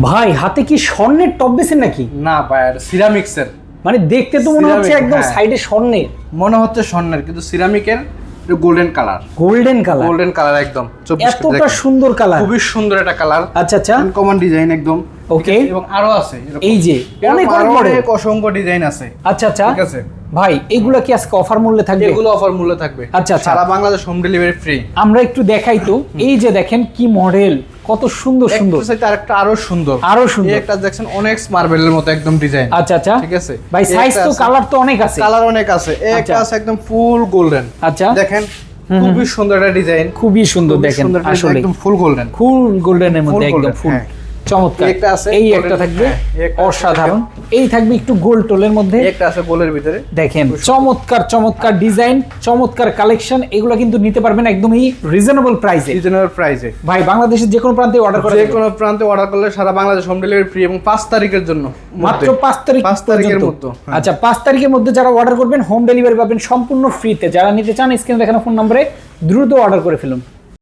ভাই হাতে কি স্বর্ণের টপ বেসিন নাকি? না ভাই, সিরামিক্সের। মানে দেখতে তো মনে হচ্ছে একদম সাইডে স্বর্ণের, মনে হচ্ছে স্বর্ণের, কিন্তু সিরামিকের golden colour. Golden colour, golden colour একদম। এতটা সুন্দর কালার, খুবই সুন্দর একটা কালার। আচ্ছা আচ্ছা, আনকমন ডিজাইন একদম। ওকে, এবং আরো আছে এরকম। এই যে অনেক অনেক অসংখ্য ডিজাইন আছে। আচ্ছা আচ্ছা, ঠিক আছে ভাই এগুলা কি আজকে অফার মূল্যে থাকবে? এগুলো অফার মূল্যে থাকবে। আচ্ছা আচ্ছা, সারা বাংলাদেশ হোম ডেলিভারি ফ্রি। আমরা একটু দেখাই তো। এই যে দেখেন কি মডেল, কত সুন্দর সুন্দর। একটা আরেকটা আরো সুন্দর, আরো সুন্দর। এই একটা দেখছেন অনেক মার্বেলের মতো একদম ডিজাইন। আচ্ছা আচ্ছা, ঠিক আছে ভাই সাইজ তো কালার তো অনেক আছে, কালার অনেক আছে। এই একটা আছে একদম ফুল গোল্ডেন। আচ্ছা দেখেন খুবই সুন্দর একটা ডিজাইন, খুবই সুন্দর। দেখেন আসলে একদম ফুল গোল্ডেন, ফুল গোল্ডেনের মধ্যে একদম ফুল চমৎকার। এই একটা থাকবে অসাধারণ, এই থাকবে একটু গোল্ড টোলের মধ্যে, একটা আছে গোল্ডের ভিতরে। দেখেন চমৎকার চমৎকার ডিজাইন, চমৎকার কালেকশন। এগুলো কিন্তু নিতে পারবেন একদমই রিজনেবল প্রাইসে। রিজনেবল প্রাইসে ভাই বাংলাদেশের যে কোনো প্রান্তে অর্ডার করা, যে কোনো প্রান্তে অর্ডার করলে সারা বাংলাদেশ হোম ডেলিভারি ফ্রি। এবং 5 তারিখের জন্য, মাত্র 5 তারিখের মধ্যে। আচ্ছা 5 তারিখের মধ্যে যারা অর্ডার করবেন হোম ডেলিভারি পাবেন সম্পূর্ণ ফ্রিতে। যারা নিতে চান স্ক্রিনে দেখানো ফোন নম্বরে দ্রুত অর্ডার করে ফেলুন।